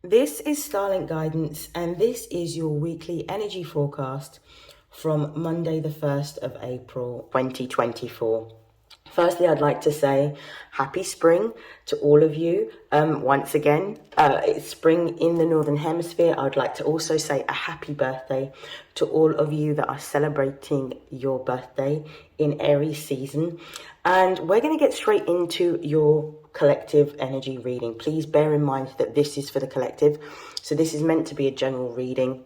This is StarLink Guidance, and this is your weekly energy forecast from Monday, the 1st of April, 2024. Firstly, I'd like to say happy spring to all of you. Once again, it's spring in the Northern Hemisphere. I'd like to also say a happy birthday to all of you that are celebrating your birthday in Aries season. And we're going to get straight into your collective energy reading. Please bear in mind that this is for the collective. So this is meant to be a general reading.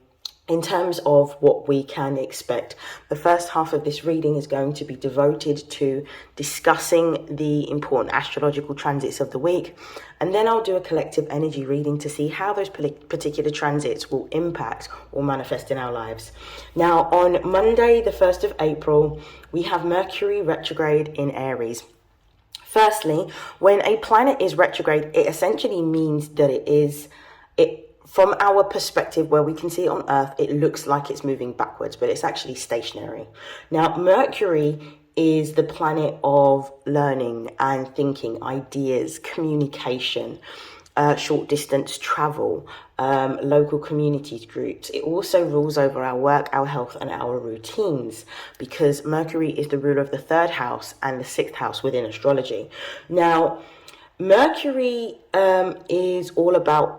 In terms of what we can expect, the first half of this reading is going to be devoted to discussing the important astrological transits of the week. And then I'll do a collective energy reading to see how those particular transits will impact or manifest in our lives. Now, on Monday, the 1st of April, we have Mercury retrograde in Aries. Firstly, when a planet is retrograde, it essentially means that from our perspective, where we can see it on Earth, it looks like it's moving backwards, but it's actually stationary. Now, Mercury is the planet of learning and thinking, ideas, communication, short distance travel, local communities groups. It also rules over our work, our health, and our routines, because Mercury is the ruler of the 3rd house and the 6th house within astrology. Now, Mercury is all about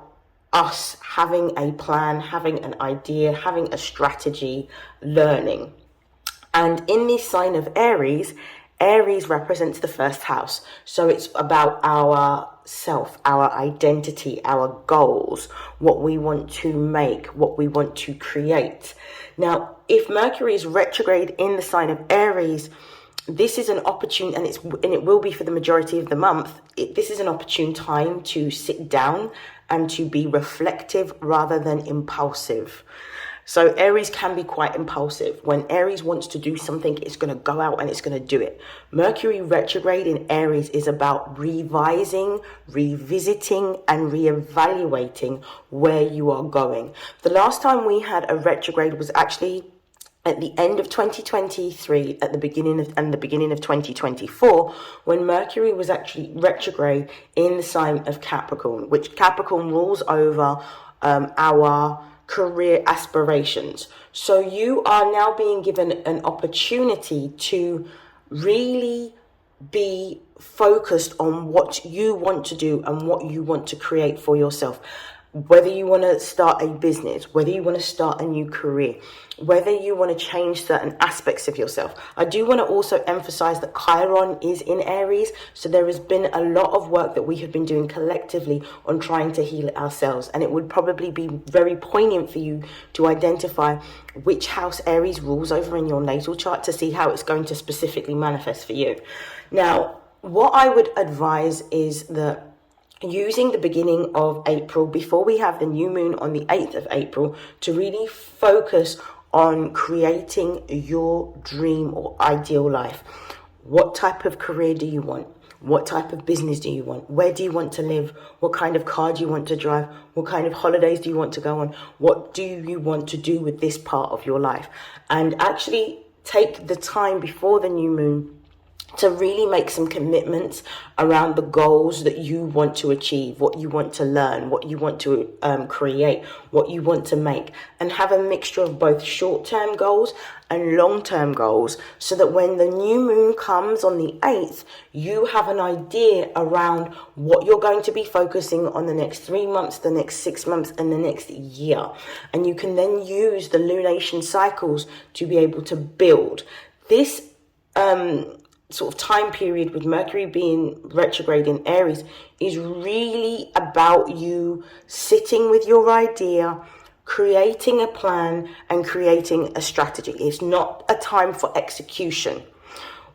us having a plan, having an idea, having a strategy, learning. And in this sign of Aries, Aries represents the 1st house. So it's about our self, our identity, our goals, what we want to make, what we want to create. Now, if Mercury is retrograde in the sign of Aries, this is an opportune, and it will be for the majority of the month. This is an opportune time to sit down and to be reflective rather than impulsive. So Aries can be quite impulsive. When Aries wants to do something, it's going to go out and it's going to do it. Mercury retrograde in Aries is about revising, revisiting, and reevaluating where you are going. The last time we had a retrograde was actually at the end of 2023, at the beginning of 2024, when Mercury was actually retrograde in the sign of Capricorn, which Capricorn rules over our career aspirations. So you are now being given an opportunity to really be focused on what you want to do and what you want to create for yourself. Whether you want to start a business, whether you want to start a new career, whether you want to change certain aspects of yourself. I do want to also emphasize that Chiron is in Aries, so there has been a lot of work that we have been doing collectively on trying to heal ourselves, and it would probably be very poignant for you to identify which house Aries rules over in your natal chart to see how it's going to specifically manifest for you. Now, what I would advise is that using the beginning of April, before we have the new moon on the 8th of April, to really focus on creating your dream or ideal life. What type of career do you want? What type of business do you want? Where do you want to live? What kind of car do you want to drive? What kind of holidays do you want to go on? What do you want to do with this part of your life? And actually take the time before the new moon to really make some commitments around the goals that you want to achieve, what you want to learn, what you want to create, what you want to make, and have a mixture of both short-term goals and long-term goals, so that when the new moon comes on the 8th, you have an idea around what you're going to be focusing on the next 3 months, the next 6 months, and the next year. And you can then use the lunation cycles to be able to build this sort of time period with Mercury being retrograde in Aries is really about you sitting with your idea, creating a plan and creating a strategy. It's not a time for execution.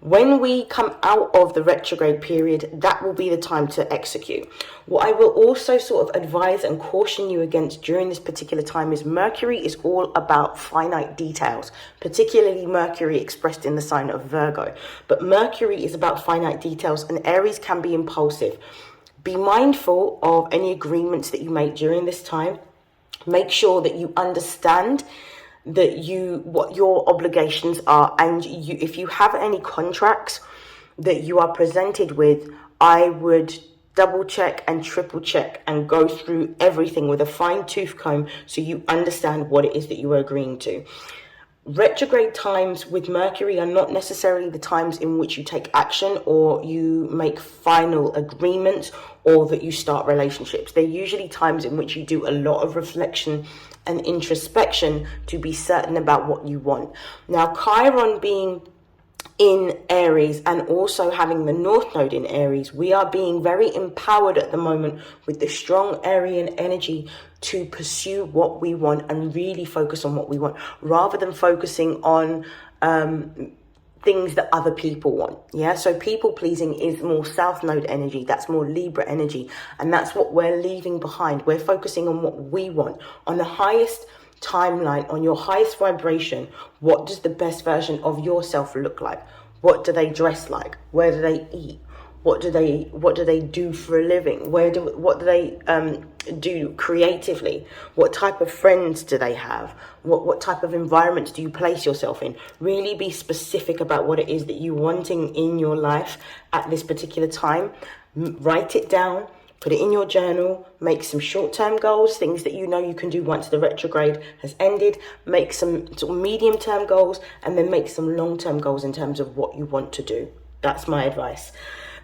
When we come out of the retrograde period, that will be the time to execute. What I will also sort of advise and caution you against during this particular time is Mercury is all about finite details, particularly Mercury expressed in the sign of Virgo. But Mercury is about finite details, and Aries can be impulsive. Be mindful of any agreements that you make during this time. Make sure that you understand what your obligations are, and if you have any contracts that you are presented with, I would double check and triple check and go through everything with a fine-tooth comb so you understand what it is that you are agreeing to. Retrograde times with Mercury are not necessarily the times in which you take action or you make final agreements or that you start relationships. They're usually times in which you do a lot of reflection and introspection to be certain about what you want. Now, Chiron being in Aries and also having the North Node in Aries, we are being very empowered at the moment with the strong Arian energy to pursue what we want and really focus on what we want rather than focusing on things that other people want. Yeah, so people pleasing is more South Node energy, that's more Libra energy, and that's what we're leaving behind. We're focusing on what we want, on the highest timeline, on your highest vibration. What does the best version of yourself look like? What do they dress like? Where do they eat? What do they do for a living? What do they do creatively? What type of friends do they have? What type of environments do you place yourself in? Really be specific about what it is that you're wanting in your life at this particular time. Write it down. Put it in your journal, make some short-term goals, things that you know you can do once the retrograde has ended, make some sort of medium-term goals, and then make some long-term goals in terms of what you want to do. That's my advice.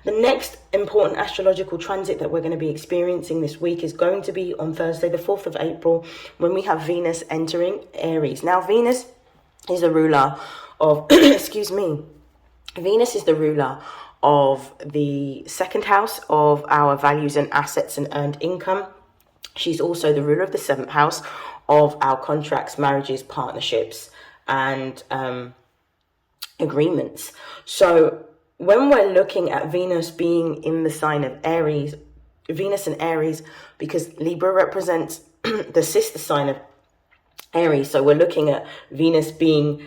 The next important astrological transit that we're going to be experiencing this week is going to be on Thursday, the 4th of April, when we have Venus entering Aries. Now, Venus is the ruler of, Venus is the ruler of the second house of our values and assets and earned income. She's also the ruler of the 7th house of our contracts, marriages, partnerships, and agreements. So when we're looking at Venus being in the sign of Aries, Venus and Aries, because Libra represents the sister sign of Aries, so we're looking at Venus being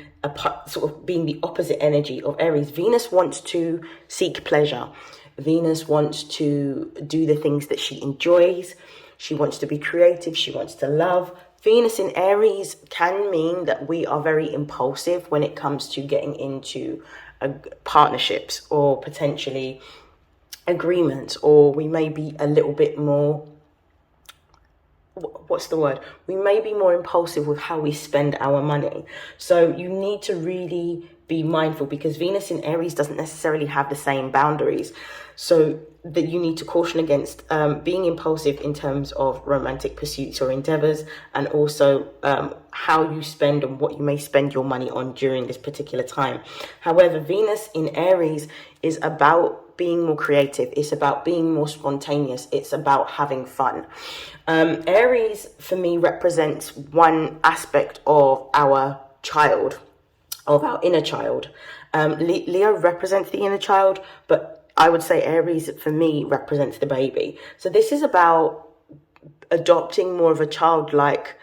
being the opposite energy of Aries. Venus wants to seek pleasure. Venus wants to do the things that she enjoys. She wants to be creative. She wants to love. Venus in Aries can mean that we are very impulsive when it comes to getting into partnerships or potentially agreements, or we may be a little bit more, we may be more impulsive with how we spend our money. So you need to really be mindful, because Venus in Aries doesn't necessarily have the same boundaries. So that you need to caution against being impulsive in terms of romantic pursuits or endeavors, and also how you spend and what you may spend your money on during this particular time. However, Venus in Aries is about being more creative. It's about being more spontaneous. It's about having fun. Aries for me represents one aspect of our child, of our inner child. Leo represents the inner child, but I would say Aries for me represents the baby. So this is about adopting more of a childlike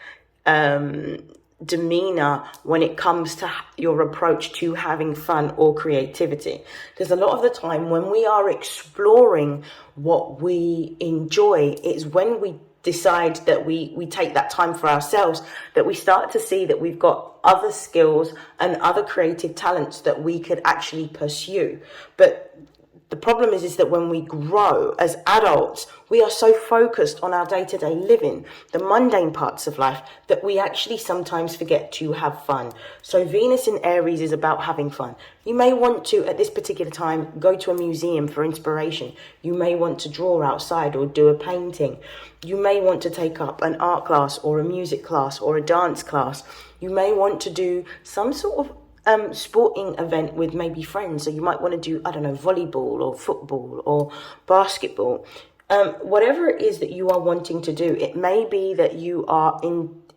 demeanor when it comes to your approach to having fun or creativity. Because a lot of the time when we are exploring what we enjoy, it's when we decide that we take that time for ourselves, that we start to see that we've got other skills and other creative talents that we could actually pursue. But the problem is that when we grow as adults, we are so focused on our day-to-day living, the mundane parts of life, that we actually sometimes forget to have fun. So Venus in Aries is about having fun. You may want to, at this particular time, go to a museum for inspiration. You may want to draw outside or do a painting. You may want to take up an art class or a music class or a dance class. You may want to do some sort of sporting event with maybe friends. So you might want to do, volleyball or football or basketball. Whatever it is that you are wanting to do, it may be that you are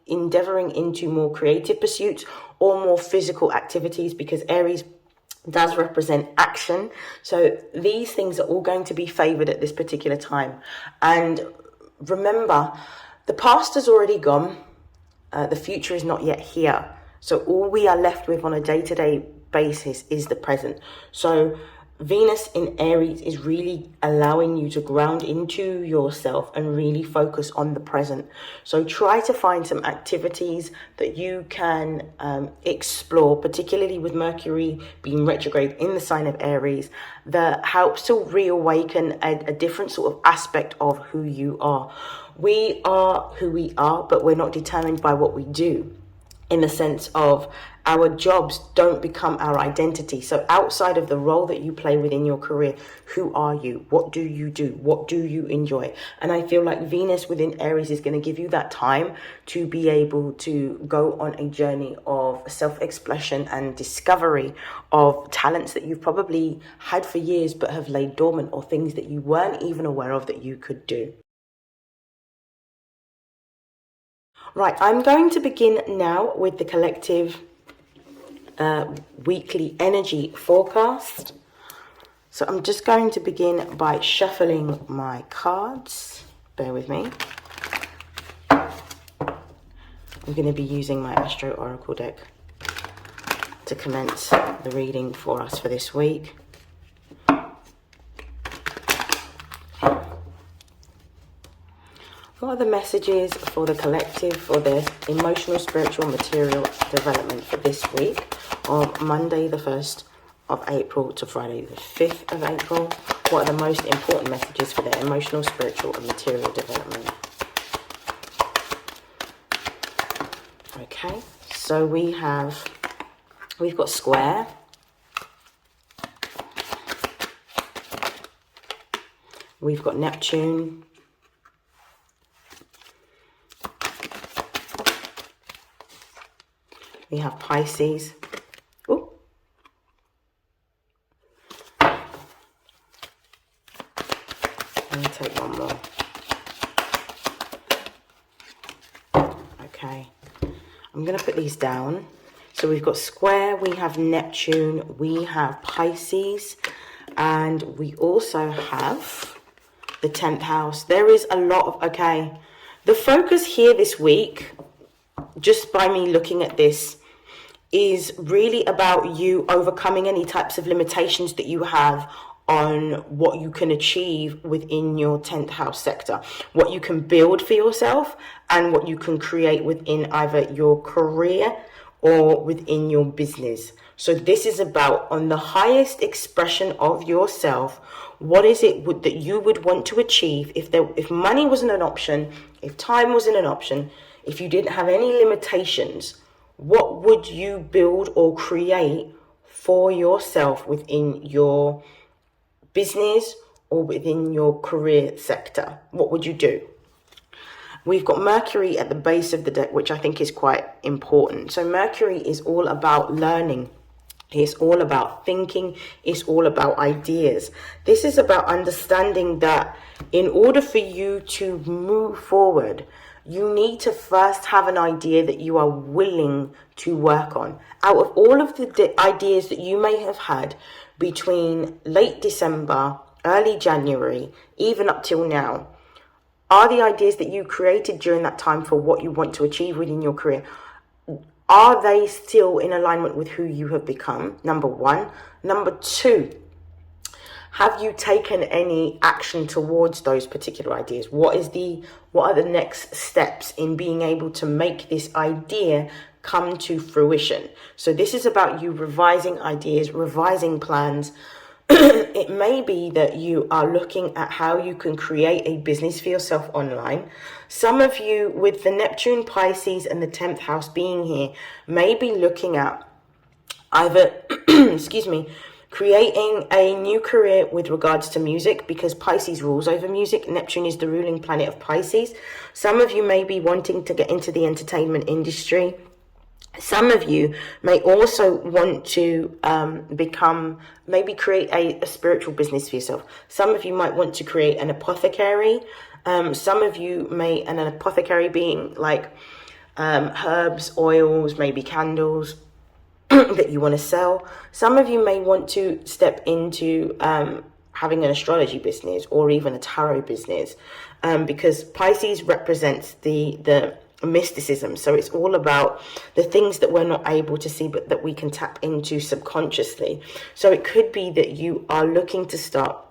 endeavoring into more creative pursuits or more physical activities, because Aries does represent action. So these things are all going to be favored at this particular time. And remember, the past has already gone. The future is not yet here. So all we are left with on a day-to-day basis is the present. So Venus in Aries is really allowing you to ground into yourself and really focus on the present. So try to find some activities that you can explore, particularly with Mercury being retrograde in the sign of Aries, that helps to reawaken a different sort of aspect of who you are. We are who we are, but we're not determined by what we do, in the sense of our jobs don't become our identity. So outside of the role that you play within your career, who are you? What do you do? What do you enjoy? And I feel like Venus within Aries is going to give you that time to be able to go on a journey of self-expression and discovery of talents that you've probably had for years but have laid dormant, or things that you weren't even aware of that you could do. Right, I'm going to begin now with the collective weekly energy forecast. So I'm just going to begin by shuffling my cards. Bear with me. I'm going to be using my Astro Oracle deck to commence the reading for us for this week. What are the messages for the collective for their emotional, spiritual, material development for this week of Monday the 1st of April to Friday the 5th of April? What are the most important messages for their emotional, spiritual and material development? Okay, so we've got square. We've got Neptune. We have Pisces. Ooh. Let me take one more. Okay. I'm going to put these down. So we've got square, we have Neptune, we have Pisces, and we also have the 10th house. There is a lot of, okay. The focus here this week, just by me looking at this, is really about you overcoming any types of limitations that you have on what you can achieve within your 10th house sector, what you can build for yourself and what you can create within either your career or within your business. So this is about, on the highest expression of yourself, what is it that you would want to achieve if money wasn't an option, if time wasn't an option, if you didn't have any limitations. What would you build or create for yourself within your business or within your career sector? What would you do? We've got Mercury at the base of the deck, which I think is quite important. So Mercury is all about learning. It's all about thinking. It's all about ideas. This is about understanding that in order for you to move forward, you need to first have an idea that you are willing to work on. Out of all of the ideas that you may have had between late December, early January, even up till now, are the ideas that you created during that time for what you want to achieve within your career, are they still in alignment with who you have become? Number one. Number two, have you taken any action towards those particular ideas? What are the next steps in being able to make this idea come to fruition? So this is about you revising ideas, revising plans. It may be that you are looking at how you can create a business for yourself online. Some of you, with the Neptune, Pisces and the 10th house being here, may be looking at either, creating a new career with regards to music, because Pisces rules over music. Neptune is the ruling planet of Pisces. Some of you may be wanting to get into the entertainment industry. Some of you may also want to create a spiritual business for yourself. Some of you might want to create an apothecary. Some of you may, and an apothecary being like herbs, oils, maybe candles, that you want to sell. Some of you may want to step into having an astrology business or even a tarot business, because Pisces represents the mysticism. So it's all about the things that we're not able to see, but that we can tap into subconsciously. So it could be that you are looking to start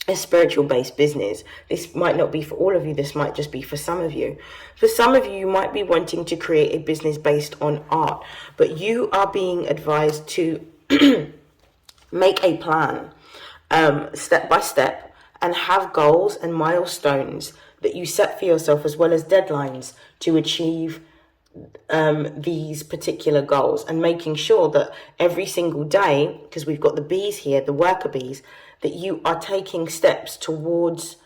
a spiritual based business. This might not be for all of you. This might just be for some of you. For some of you, you might be wanting to create a business based on art, but you are being advised to make a plan, step by step, and have goals and milestones that you set for yourself, as well as deadlines to achieve these particular goals, and making sure that every single day, because we've got the bees here, the worker bees, that you are taking steps towards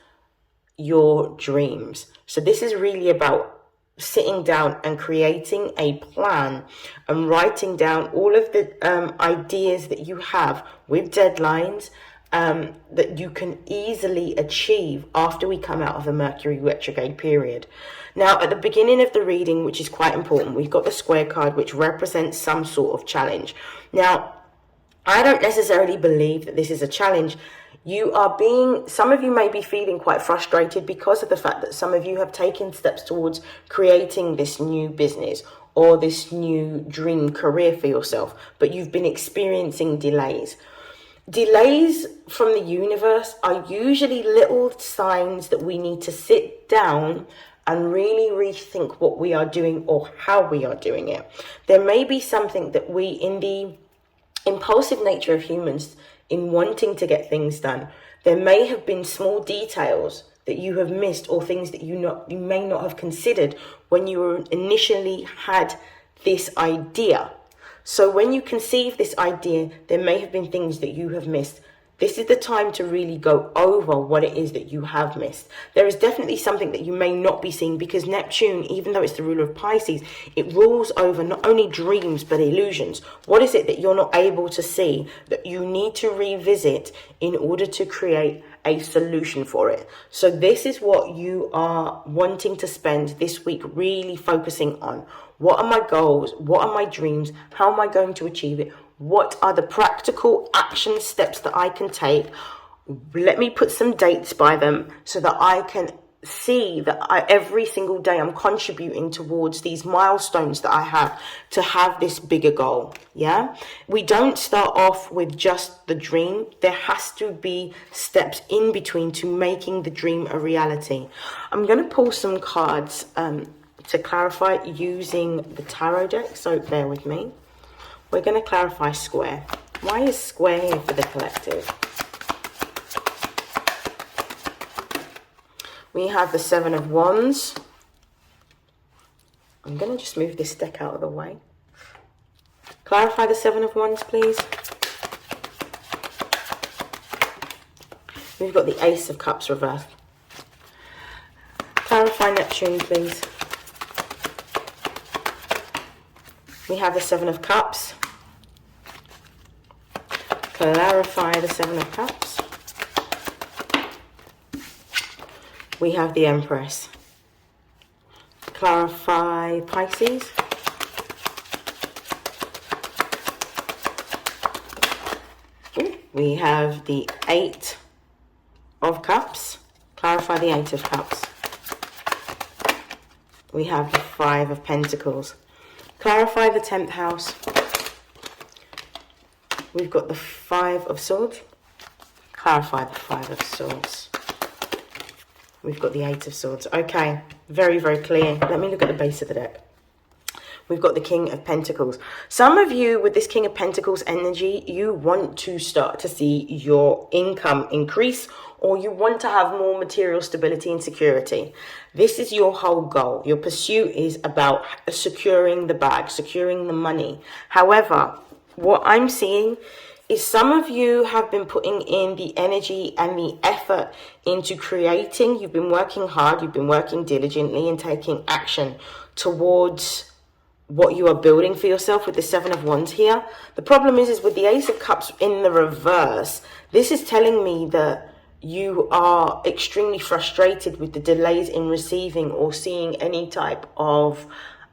your dreams. So this is really about sitting down and creating a plan and writing down all of the ideas that you have with deadlines that you can easily achieve after we come out of the Mercury retrograde period. Now, at the beginning of the reading, which is quite important, we've got the square card, which represents some sort of challenge. Now, I don't necessarily believe that this is a challenge. Some of you may be feeling quite frustrated because of the fact that some of you have taken steps towards creating this new business or this new dream career for yourself, but you've been experiencing delays. Delays from the universe are usually little signs that we need to sit down and really rethink what we are doing or how we are doing it. There may be something that we, in the impulsive nature of humans, in wanting to get things done, there may have been small details that you have missed, or things that you may not have considered when you initially had this idea. So when you conceive this idea, there may have been things that you have missed. This is the time to really go over what it is that you have missed. There is definitely something that you may not be seeing, because Neptune, even though it's the ruler of Pisces, it rules over not only dreams but illusions. What is it that you're not able to see that you need to revisit in order to create a solution for it? So this is what you are wanting to spend this week really focusing on. What are my goals? What are my dreams? How am I going to achieve it? What are the practical action steps that I can take? Let me put some dates by them so that I can see that every single day I'm contributing towards these milestones that I have to have this bigger goal. Yeah, we don't start off with just the dream. There has to be steps in between to making the dream a reality. I'm going to pull some cards to clarify using the tarot deck, so bear with me. We're going to clarify square. Why is square here for the collective? We have the Seven of Wands. I'm going to just move this deck out of the way. Clarify the Seven of Wands, please. We've got the Ace of Cups reversed. Clarify Neptune, please. We have the Seven of Cups. Clarify the Seven of Cups. We have the Empress. Clarify Pisces. We have the Eight of Cups. Clarify the Eight of Cups. We have the Five of Pentacles. Clarify the 10th house. We've got the Five of Swords. Clarify the Five of Swords. We've got the Eight of Swords. Okay, very, very clear. Let me look at the base of the deck. We've got the King of Pentacles. Some of you with this King of Pentacles energy, you want to start to see your income increase, or you want to have more material stability and security. This is your whole goal. Your pursuit is about securing the bag, securing the money. However, what I'm seeing is some of you have been putting in the energy and the effort into creating. You've been working hard, you've been working diligently and taking action towards what you are building for yourself with the Seven of Wands here. The problem is with the Ace of Cups in the reverse, this is telling me that you are extremely frustrated with the delays in receiving or seeing any type of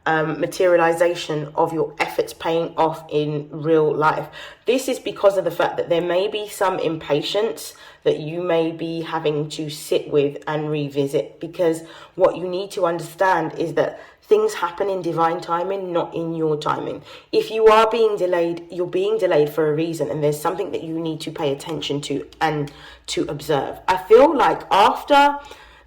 materialization of your efforts paying off in real life. This is because of the fact that there may be some impatience that you may be having to sit with and revisit, because what you need to understand is that things happen in divine timing, not in your timing. If you are being delayed, you're being delayed for a reason, and there's something that you need to pay attention to and to observe. I feel like after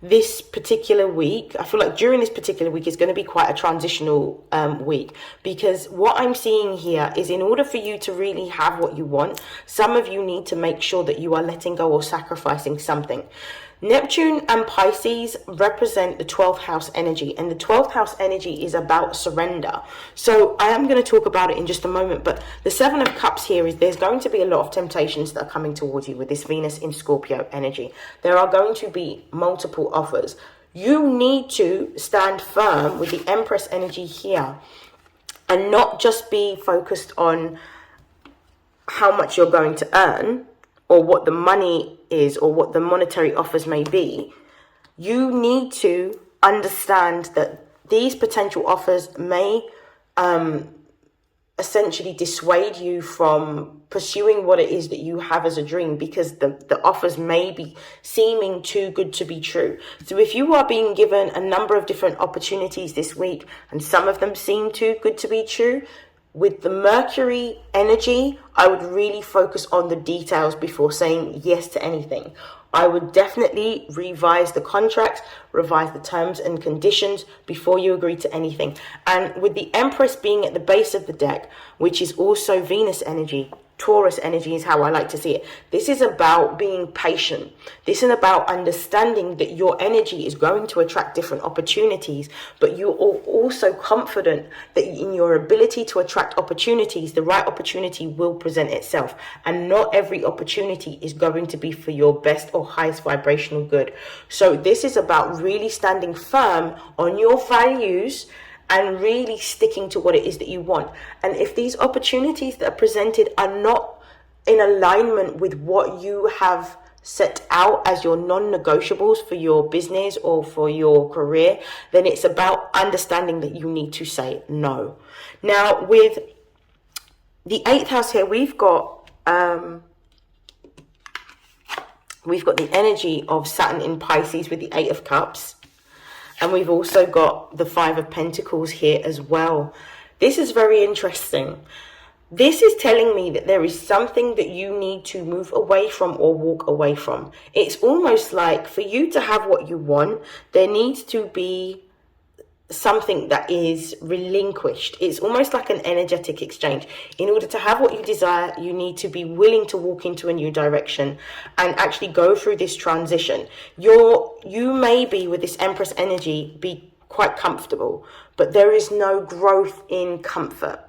this particular week, I feel like during this particular week is going to be quite a transitional week, because what I'm seeing here is, in order for you to really have what you want, some of you need to make sure that you are letting go or sacrificing something. Neptune and Pisces represent the 12th house energy, and the 12th house energy is about surrender. So I am going to talk about it in just a moment, but the 7 of Cups here is there's going to be a lot of temptations that are coming towards you with this Venus in Scorpio energy. There are going to be multiple offers. You need to stand firm with the Empress energy here and not just be focused on how much you're going to earn or what the money is or what the monetary offers may be. You need to understand that these potential offers may essentially dissuade you from pursuing what it is that you have as a dream, because the offers may be seeming too good to be true. So if you are being given a number of different opportunities this week and some of them seem too good to be true, with the Mercury energy, I would really focus on the details before saying yes to anything. I would definitely revise the contract, revise the terms and conditions before you agree to anything. And with the Empress being at the base of the deck, which is also Venus energy, Taurus energy is how I like to see it. This is about being patient. This is about understanding that your energy is going to attract different opportunities, but you are also confident that in your ability to attract opportunities, the right opportunity will present itself. And not every opportunity is going to be for your best or highest vibrational good. So this is about really standing firm on your values and really sticking to what it is that you want. And if these opportunities that are presented are not in alignment with what you have set out as your non-negotiables for your business or for your career, then it's about understanding that you need to say no. Now, with the 8th house here, we've got the energy of Saturn in Pisces with the 8 of Cups. And we've also got the 5 of Pentacles here as well. This is very interesting. This is telling me that there is something that you need to move away from or walk away from. It's almost like for you to have what you want, there needs to be something that is relinquished. It's almost like an energetic exchange. In order to have what you desire, you need to be willing to walk into a new direction and actually go through this transition. You may be, with this Empress energy, be quite comfortable, but there is no growth in comfort.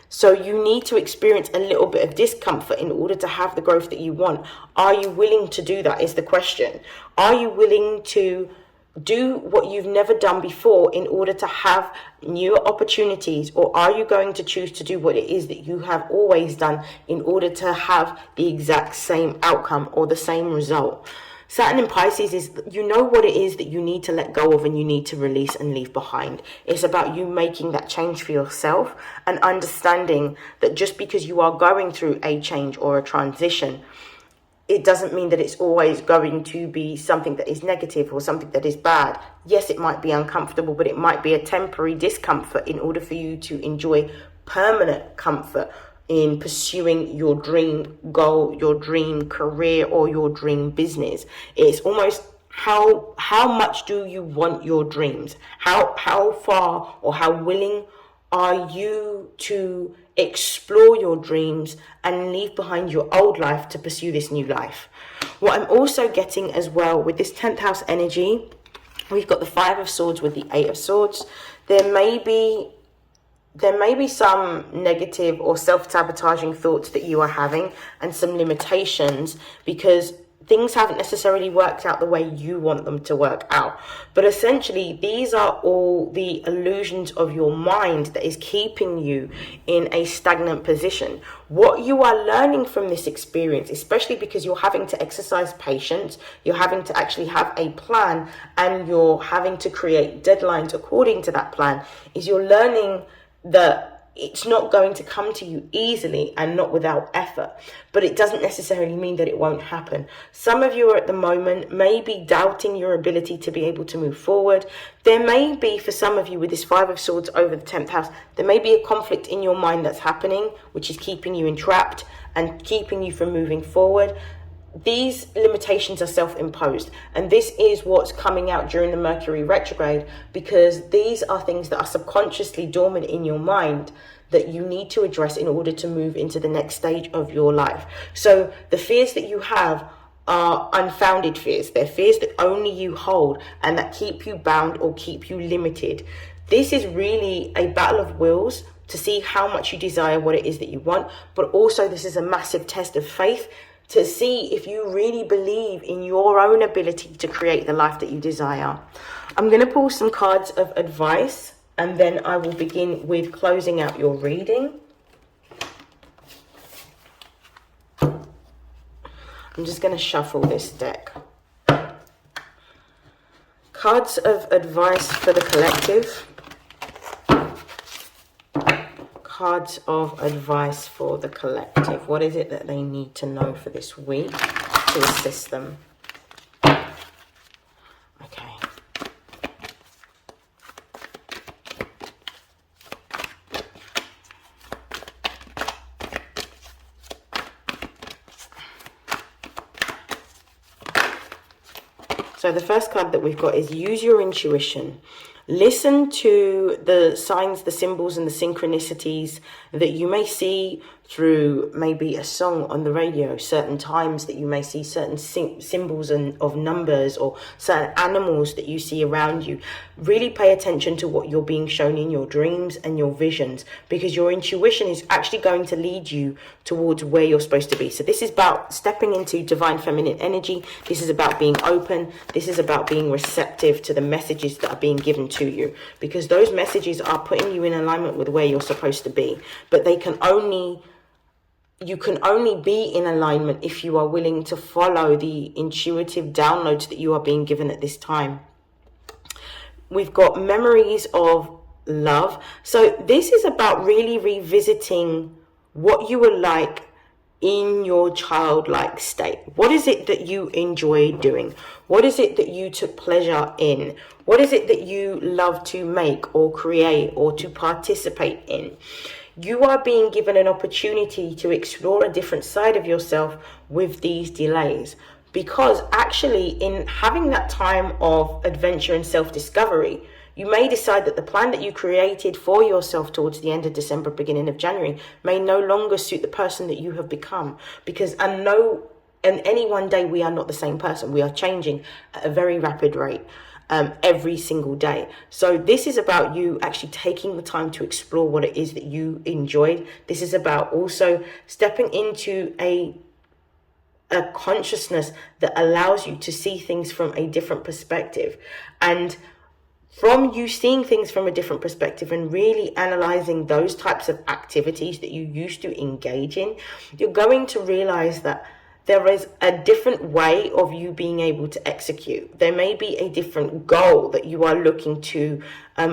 So you need to experience a little bit of discomfort in order to have the growth that you want. Are you willing to do that is the question. Are you willing to do what you've never done before in order to have new opportunities, or are you going to choose to do what it is that you have always done in order to have the exact same outcome or the same result? Saturn in Pisces is, you know what it is that you need to let go of and you need to release and leave behind. It's about you making that change for yourself and understanding that just because you are going through a change or a transition, it doesn't mean that it's always going to be something that is negative or something that is bad. Yes, it might be uncomfortable, but it might be a temporary discomfort in order for you to enjoy permanent comfort in pursuing your dream goal, your dream career, or your dream business. It's almost how much do you want your dreams? How far or how willing are you to explore your dreams and leave behind your old life to pursue this new life? What I'm also getting as well with this 10th house energy, we've got the 5 of Swords with the 8 of Swords. There may be some negative or self-sabotaging thoughts that you are having and some limitations, because things haven't necessarily worked out the way you want them to work out. But essentially, these are all the illusions of your mind that is keeping you in a stagnant position. What you are learning from this experience, especially because you're having to exercise patience, you're having to actually have a plan, and you're having to create deadlines according to that plan, is you're learning that it's not going to come to you easily and not without effort, but it doesn't necessarily mean that it won't happen. Some of you are at the moment maybe doubting your ability to be able to move forward. There may be, for some of you with this 5 of Swords over the 10th house, there may be a conflict in your mind that's happening, which is keeping you entrapped and keeping you from moving forward. These limitations are self-imposed, and this is what's coming out during the Mercury retrograde, because these are things that are subconsciously dormant in your mind that you need to address in order to move into the next stage of your life. So the fears that you have are unfounded fears. They're fears that only you hold and that keep you bound or keep you limited. This is really a battle of wills to see how much you desire what it is that you want, but also this is a massive test of faith to see if you really believe in your own ability to create the life that you desire. I'm going to pull some cards of advice, and then I will begin with closing out your reading. I'm just going to shuffle this deck. Cards of advice for the collective. Cards of advice for the collective. What is it that they need to know for this week to assist them? Okay. So the first card that we've got is use your intuition. Listen to the signs, the symbols, and the synchronicities that you may see through maybe a song on the radio, certain times that you may see certain symbols and of numbers, or certain animals that you see around you. Really pay attention to what you're being shown in your dreams and your visions, because your intuition is actually going to lead you towards where you're supposed to be. So this is about stepping into divine feminine energy. This is about being open. This is about being receptive to the messages that are being given to you, because those messages are putting you in alignment with where you're supposed to be. But you can only be in alignment if you are willing to follow the intuitive downloads that you are being given at this time. We've got memories of love. So this is about really revisiting what you were like in your childlike state. What is it that you enjoy doing? What is it that you took pleasure in? What is it that you love to make or create or to participate in? You are being given an opportunity to explore a different side of yourself with these delays, because actually in having that time of adventure and self-discovery, you may decide that the plan that you created for yourself towards the end of December, beginning of January, may no longer suit the person that you have become. Because and any one day we are not the same person. We are changing at a very rapid rate every single day. So this is about you actually taking the time to explore what it is that you enjoyed. This is about also stepping into a consciousness that allows you to see things from a different perspective. And from you seeing things from a different perspective and really analyzing those types of activities that you used to engage in, you're going to realize that there is a different way of you being able to execute. There may be a different goal that you are looking to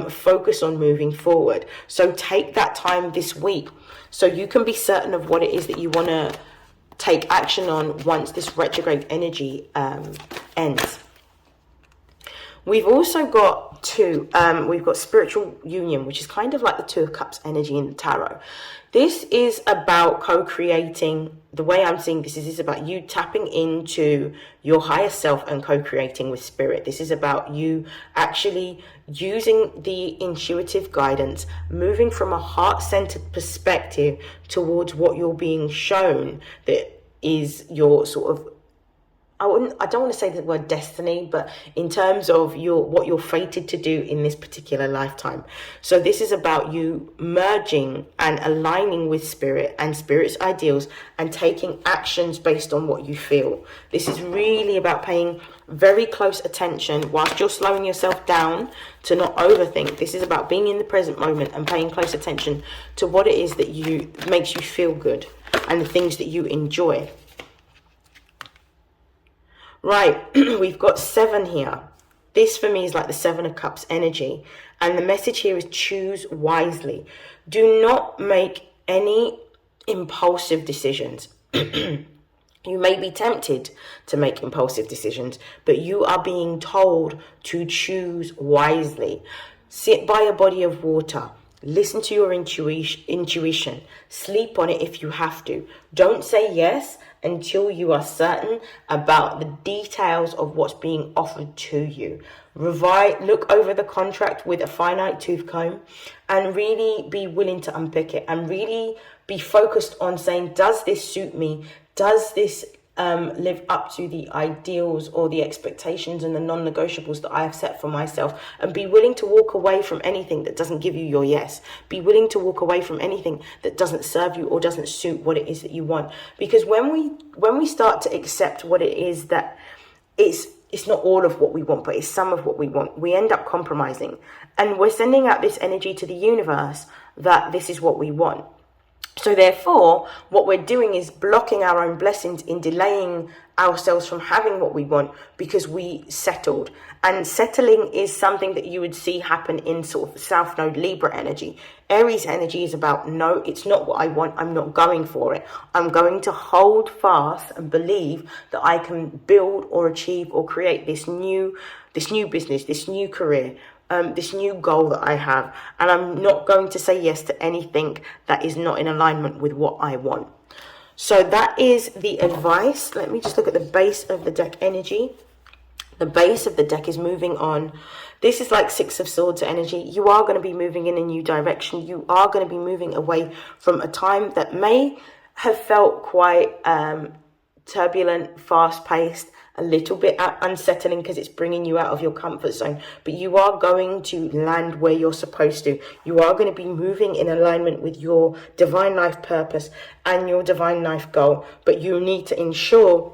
focus on moving forward. So take that time this week so you can be certain of what it is that you want to take action on once this retrograde energy ends. We've also got we've got spiritual union, which is kind of like the Two of Cups energy in the tarot. This is about co-creating. The way I'm seeing this is about you tapping into your higher self and co-creating with spirit. This is about you actually using the intuitive guidance, moving from a heart-centered perspective towards what you're being shown that is your sort of I don't want to say the word destiny, but in terms of what you're fated to do in this particular lifetime. So this is about you merging and aligning with spirit and spirit's ideals and taking actions based on what you feel. This is really about paying very close attention whilst you're slowing yourself down to not overthink. This is about being in the present moment and paying close attention to what it is that makes you feel good and the things that you enjoy. Right, we've got 7 here. This for me is like the 7 of Cups energy. And the message here is choose wisely. Do not make any impulsive decisions. You may be tempted to make impulsive decisions, but you are being told to choose wisely. Sit by a body of water. Listen to your intuition. Sleep on it if you have to. Don't say yes until you are certain about the details of what's being offered to you. Look over the contract with a finite tooth comb and really be willing to unpick it and really be focused on saying, does this suit me? Does this live up to the ideals or the expectations and the non-negotiables that I have set for myself? And be willing to walk away from anything that doesn't give you your yes. Be willing to walk away from anything that doesn't serve you or doesn't suit what it is that you want. Because when we start to accept what it is that it's not all of what we want, but it's some of what we want, we end up compromising. And we're sending out this energy to the universe that this is what we want. So therefore, what we're doing is blocking our own blessings in delaying ourselves from having what we want because we settled. And settling is something that you would see happen in sort of South Node Libra energy. Aries energy is about, no, it's not what I want. I'm not going for it. I'm going to hold fast and believe that I can build or achieve or create this new business, this new career, this new goal that I have, and I'm not going to say yes to anything that is not in alignment with what I want. So that is the advice. Let me just look at the base of the deck energy. The base of the deck is moving on. This is like 6 of Swords energy. You are going to be moving in a new direction. You are going to be moving away from a time that may have felt quite turbulent, fast-paced, a little bit unsettling because it's bringing you out of your comfort zone. But you are going to land where you're supposed to. You are going to be moving in alignment with your divine life purpose and your divine life goal. But you need to ensure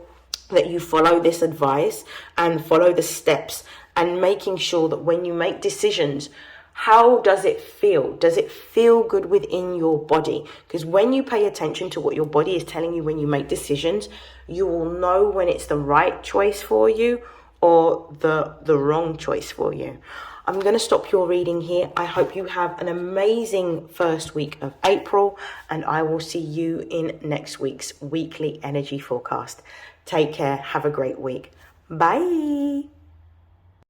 that you follow this advice and follow the steps, and making sure that when you make decisions, how does it feel? Does it feel good within your body? Because when you pay attention to what your body is telling you when you make decisions, you will know when it's the right choice for you or the wrong choice for you. I'm going to stop your reading here. I hope you have an amazing first week of April, and I will see you in next week's weekly energy forecast. Take care. Have a great week. Bye.